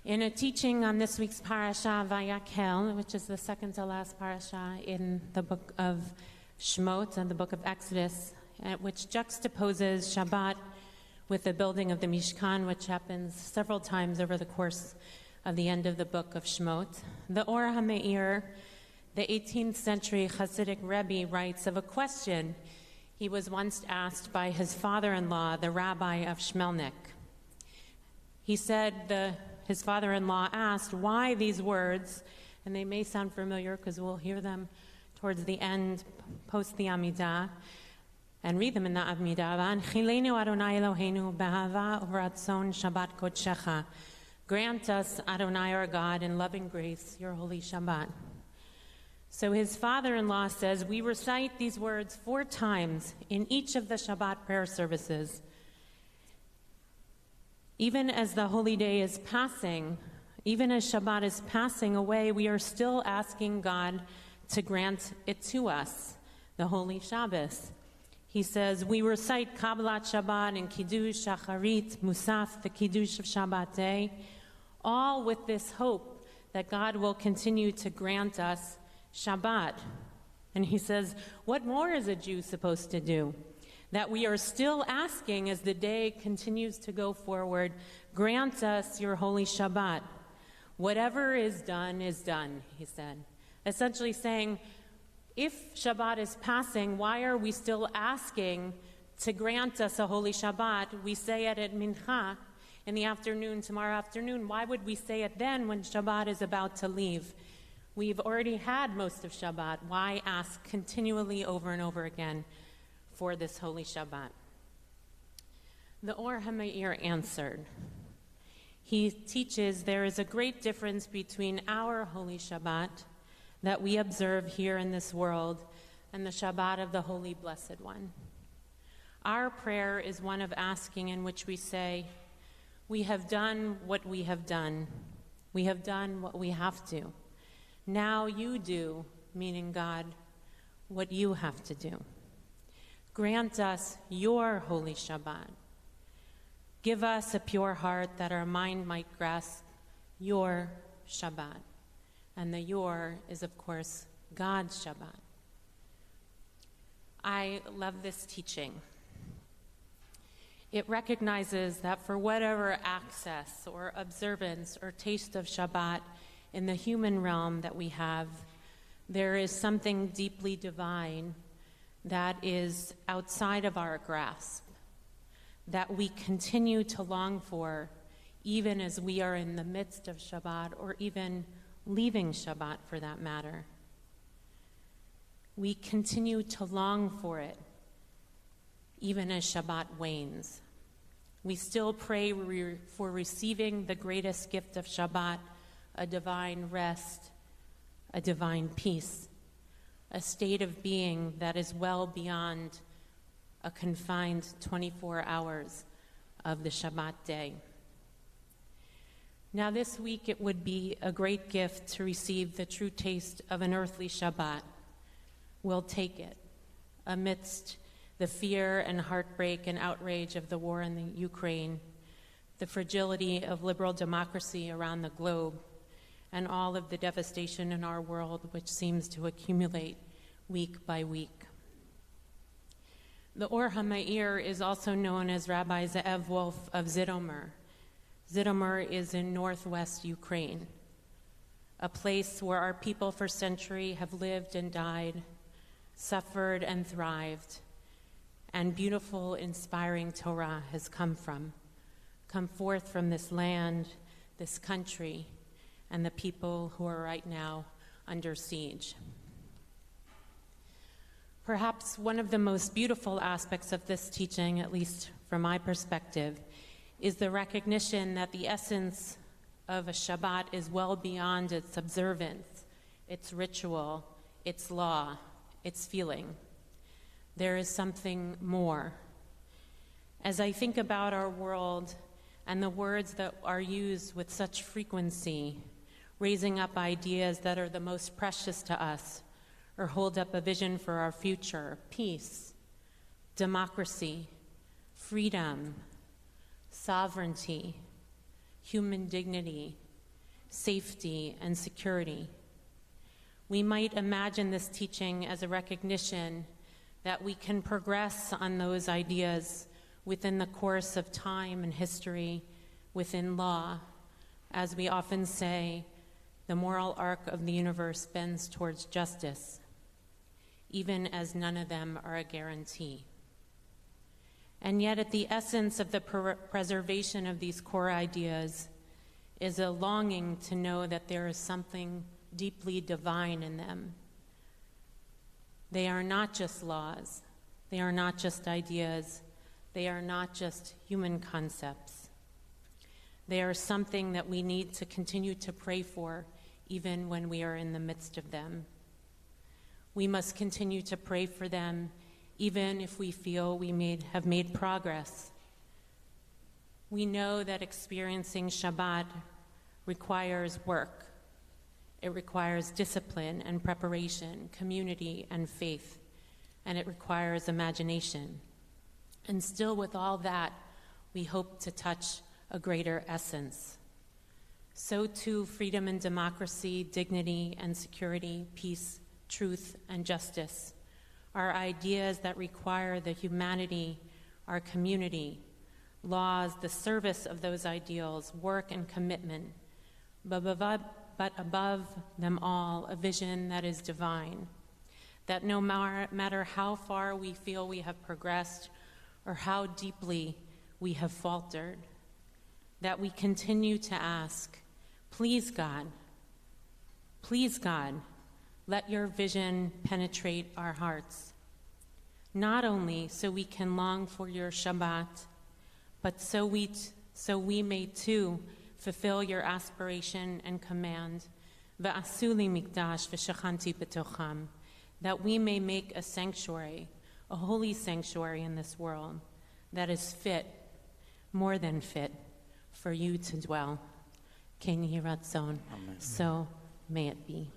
In a teaching on this week's parasha, Vayakhel, which is the second to last parasha in the book of Shemot and the book of Exodus, which juxtaposes Shabbat with the building of the Mishkan, which happens several times over the course of the end of the book of Shemot. The Ohr HaMeir, the 18th century Hasidic Rebbe, writes of a question he was once asked by his father-in-law, the rabbi of Shmelnik. He said his father-in-law asked why these words, and they may sound familiar because we'll hear them towards the end, post the Amidah, and read them in the Amidah. V'anchilenu Adonai Eloheinu b'ahava u'ratzon Shabbat kodshecha. Grant us, Adonai our God, in loving grace, your holy Shabbat. So his father-in-law says, we recite these words 4 times in each of the Shabbat prayer services. Even as the holy day is passing, even as Shabbat is passing away, we are still asking God to grant it to us, the holy Shabbos. He says, we recite Kabbalat Shabbat and Kiddush, Shacharit, Musaf, the Kiddush of Shabbat day, all with this hope that God will continue to grant us Shabbat. And he says, what more is a Jew supposed to do? That we are still asking as the day continues to go forward, grant us your holy Shabbat. Whatever is done, he said. Essentially saying, if Shabbat is passing, why are we still asking to grant us a holy Shabbat? We say it at Mincha in the afternoon, tomorrow afternoon. Why would we say it then when Shabbat is about to leave? We've already had most of Shabbat. Why ask continually over and over again for this holy Shabbat? The Ohr HaMeir answered. He teaches there is a great difference between our holy Shabbat that we observe here in this world and the Shabbat of the Holy Blessed One. Our prayer is one of asking in which we say, we have done what we have done. We have done what we have to. Now you do, meaning God, what you have to do. Grant us your holy Shabbat. Give us a pure heart that our mind might grasp your Shabbat. And the your is, of course, God's Shabbat. I love this teaching. It recognizes that for whatever access or observance or taste of Shabbat in the human realm that we have, there is something deeply divine that is outside of our grasp, that we continue to long for, even as we are in the midst of Shabbat, or even leaving Shabbat for that matter. We continue to long for it, even as Shabbat wanes. We still pray for receiving the greatest gift of Shabbat, a divine rest, a divine peace, a state of being that is well beyond a confined 24 hours of the Shabbat day. Now this week it would be a great gift to receive the true taste of an earthly Shabbat. We'll take it amidst the fear and heartbreak and outrage of the war in the Ukraine, the fragility of liberal democracy around the globe, and all of the devastation in our world which seems to accumulate week by week. The Ohr HaMeir is also known as Rabbi Ze'ev Wolf of Zhytomyr. Zhytomyr is in northwest Ukraine, a place where our people for centuries have lived and died, suffered and thrived, and beautiful, inspiring Torah has come forth from this land, this country, and the people who are right now under siege. Perhaps one of the most beautiful aspects of this teaching, at least from my perspective, is the recognition that the essence of a Shabbat is well beyond its observance, its ritual, its law, its feeling. There is something more. As I think about our world and the words that are used with such frequency, raising up ideas that are the most precious to us, or hold up a vision for our future, peace, democracy, freedom, sovereignty, human dignity, safety, and security. We might imagine this teaching as a recognition that we can progress on those ideas within the course of time and history, within law. As we often say, the moral arc of the universe bends towards justice, even as none of them are a guarantee. And yet, at the essence of the preservation of these core ideas is a longing to know that there is something deeply divine in them. They are not just laws. They are not just ideas. They are not just human concepts. They are something that we need to continue to pray for, even when we are in the midst of them. We must continue to pray for them, even if we feel we have made progress. We know that experiencing Shabbat requires work. It requires discipline and preparation, community and faith, and it requires imagination. And still with all that, we hope to touch a greater essence. So too, freedom and democracy, dignity and security, peace, truth and justice are ideas that require the humanity, our community, laws, the service of those ideals, work and commitment, but above them all, a vision that is divine, that no matter how far we feel we have progressed or how deeply we have faltered, that we continue to ask, please God, let your vision penetrate our hearts, not only so we can long for your Shabbat, but so we may too fulfill your aspiration and command, V'asu li mikdash v'shachanti b'tocham, that we may make a sanctuary, a holy sanctuary in this world that is fit, more than fit, for you to dwell. Ken Yiratzon. So may it be.